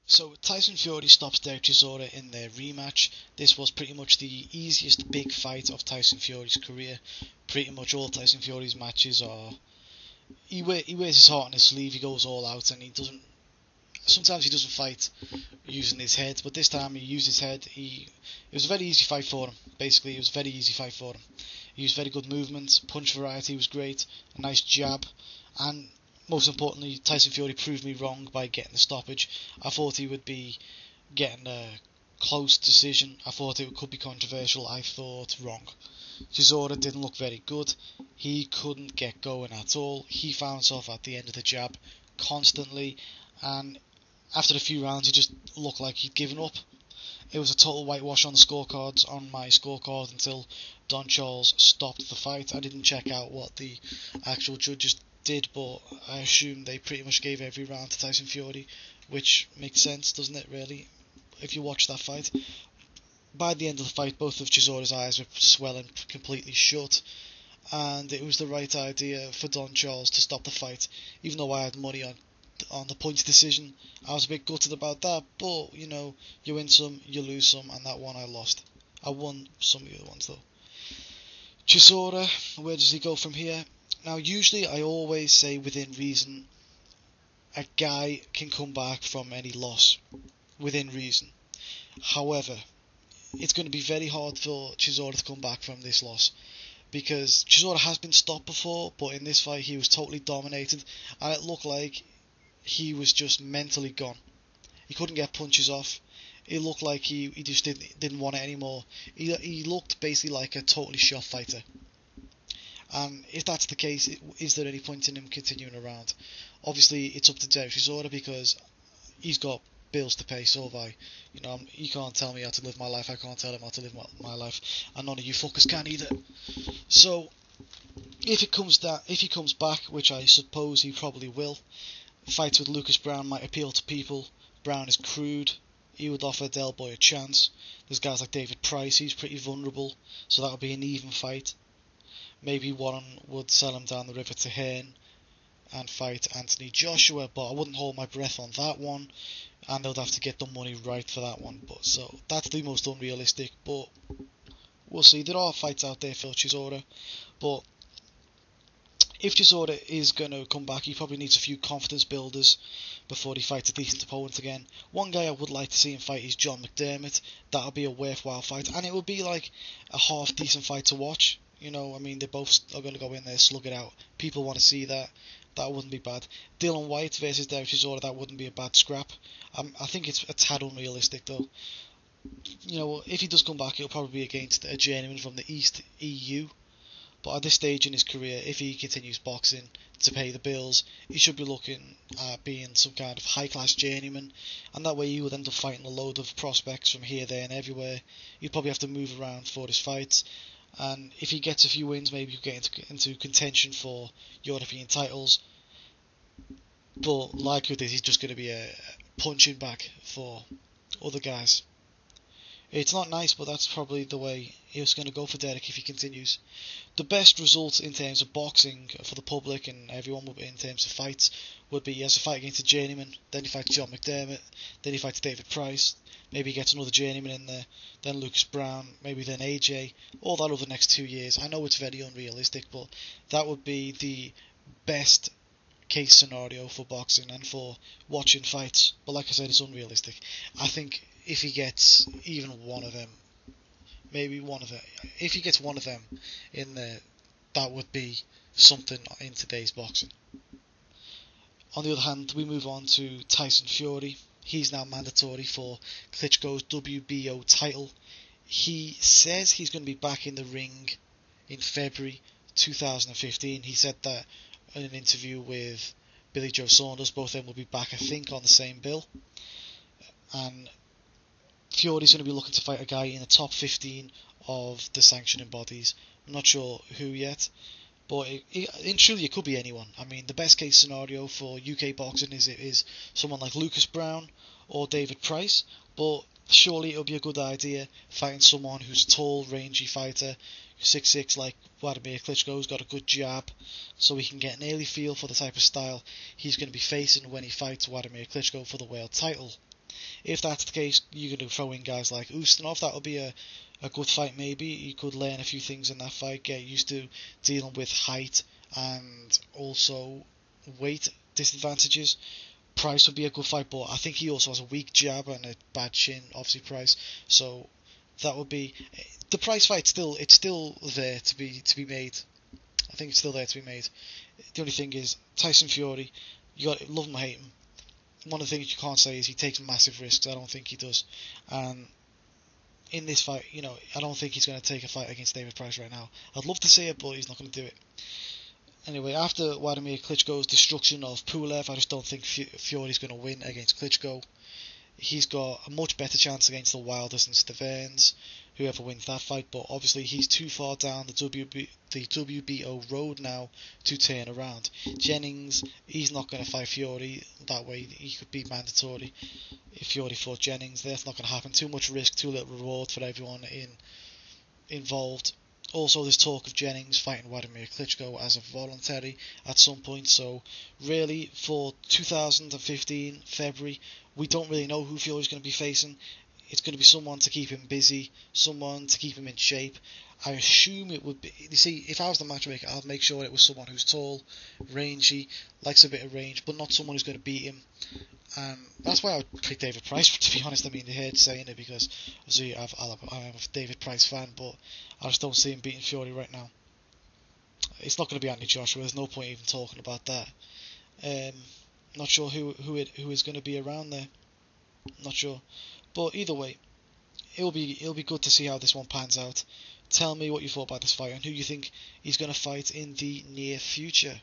So Tyson Fury stops Dereck Chisora in their rematch. This was pretty much the easiest big fight of Tyson Fury's career. Pretty much all Tyson Fury's matches are he wears his heart on his sleeve. He goes all out, and he doesn't. Sometimes he doesn't fight using his head, but this time he used his head. It was a very easy fight for him. Basically, it was a very easy fight for him. He used very good movement. Punch variety was great. A nice jab, and most importantly, Tyson Fury proved me wrong by getting the stoppage. I thought he would be getting a close decision. I thought it could be controversial. I thought wrong. Chisora didn't look very good. He couldn't get going at all. He found himself at the end of the jab constantly, and after a few rounds he just looked like he'd given up. It was a total whitewash on the scorecards, on my scorecard, until Don Charles stopped the fight. I didn't check out what the actual judges did, but I assume they pretty much gave every round to Tyson Fury, which makes sense, doesn't it, really, if you watch that fight. By the end of the fight, both of Chisora's eyes were swelling completely shut, and it was the right idea for Don Charles to stop the fight, even though I had money on the points decision. I was a bit gutted about that, but you know, you win some, you lose some, and that one I lost. I won some of the other ones though. Chisora, where does he go from here? Now, usually I always say within reason, a guy can come back from any loss within reason. However, it's going to be very hard for Chisora to come back from this loss, because Chisora has been stopped before, but in this fight he was totally dominated, and it looked like he was just mentally gone. He couldn't get punches off. It looked like he just didn't want it anymore. He looked basically like a totally shot fighter. And if that's the case, is there any point in him continuing around? Obviously, it's up to Dereck Chisora, because he's got bills to pay, so have I. You know, he can't tell me how to live my life. I can't tell him how to live my life, and none of you fuckers can either. So, if he comes back, which I suppose he probably will, fights with Lucas Browne might appeal to people. Browne is crude. He would offer Del Boy a chance. There's guys like David Price. He's pretty vulnerable, so that would be an even fight. Maybe Warren would sell him down the river to Hearn and fight Anthony Joshua, but I wouldn't hold my breath on that one, and they'd have to get the money right for that one. But so that's the most unrealistic, but we'll see. There are fights out there for Chisora, but if Chisora is going to come back, he probably needs a few confidence builders before he fights a decent opponent again. One guy I would like to see him fight is John McDermott. That'll be a worthwhile fight, and it would be like a half decent fight to watch. You know, I mean, they both are going to go in there, slug it out. People want to see that. That wouldn't be bad. Dylan White versus Dereck Chisora, that wouldn't be a bad scrap. I think it's a tad unrealistic though. You know, if he does come back, it'll probably be against a journeyman from the East EU. But at this stage in his career, if he continues boxing to pay the bills, he should be looking at being some kind of high-class journeyman, and that way he would end up fighting a load of prospects from here, there, and everywhere. He'd probably have to move around for his fights, and if he gets a few wins, maybe he'll get into contention for European titles. But like with this, he's just going to be a punching bag for other guys. It's not nice, but that's probably the way it's going to go for Dereck if he continues. The best result in terms of boxing for the public and everyone in terms of fights would be he has a fight against a journeyman, then he fights John McDermott, then he fights David Price, maybe he gets another journeyman in there, then Lucas Browne, maybe then AJ, all that over the next 2 years. I know it's very unrealistic, but that would be the best case scenario for boxing and for watching fights. But like I said, it's unrealistic. I think if he gets even one of them, maybe one of them, if he gets one of them in there, that would be something in today's boxing. On the other hand, we move on to Tyson Fury. He's now mandatory for Klitschko's WBO title. He says he's going to be back in the ring in February 2015. He said that in an interview with Billy Joe Saunders. Both of them will be back, I think, on the same bill. And Fury's going to be looking to fight a guy in the top 15 of the sanctioning bodies. I'm not sure who yet, but truly it could be anyone. I mean, the best case scenario for UK boxing is someone like Lucas Browne or David Price, but surely it would be a good idea fighting someone who's a tall, rangy fighter, 6'6", like Vladimir Klitschko, who's got a good jab, so we can get an early feel for the type of style he's going to be facing when he fights Vladimir Klitschko for the world title. If that's the case, you're going to throw in guys like Ustinov. That'll be a good fight maybe. He could learn a few things in that fight, get used to dealing with height and also weight disadvantages. Price would be a good fight, but I think he also has a weak jab and a bad chin, obviously Price. So that would be the Price fight. It's still there to be made. I think it's still there to be made. The only thing is Tyson Fury. You got love him or hate him. One of the things you can't say is he takes massive risks. I don't think he does. And in this fight, I don't think he's going to take a fight against David Price right now. I'd love to see it, but he's not going to do it. Anyway, after Wladimir Klitschko's destruction of Pulev, I just don't think Fury's going to win against Klitschko. He's got a much better chance against the Wilders and Steverns, whoever wins that fight, but obviously he's too far down the WBO road now to turn around. Jennings, he's not going to fight Fury that way. He could be mandatory if Fury fought Jennings. That's not going to happen. Too much risk, too little reward for everyone involved. Also, there's talk of Jennings fighting Wladimir Klitschko as a voluntary at some point. So, really, for 2015 February, we don't really know who Fury's going to be facing. It's going to be someone to keep him busy, someone to keep him in shape. I assume it would be. You see, if I was the matchmaker, I'd make sure it was someone who's tall, rangy, likes a bit of range, but not someone who's going to beat him. That's why I would pick David Price, to be honest. I mean, they hate saying it because obviously I'm a David Price fan, but I just don't see him beating Fury right now. It's not going to be Anthony Joshua. There's no point even talking about that. Not sure who is going to be around there. Not sure, but either way, it'll be good to see how this one pans out. Tell me what you thought about this fight and who you think he's going to fight in the near future.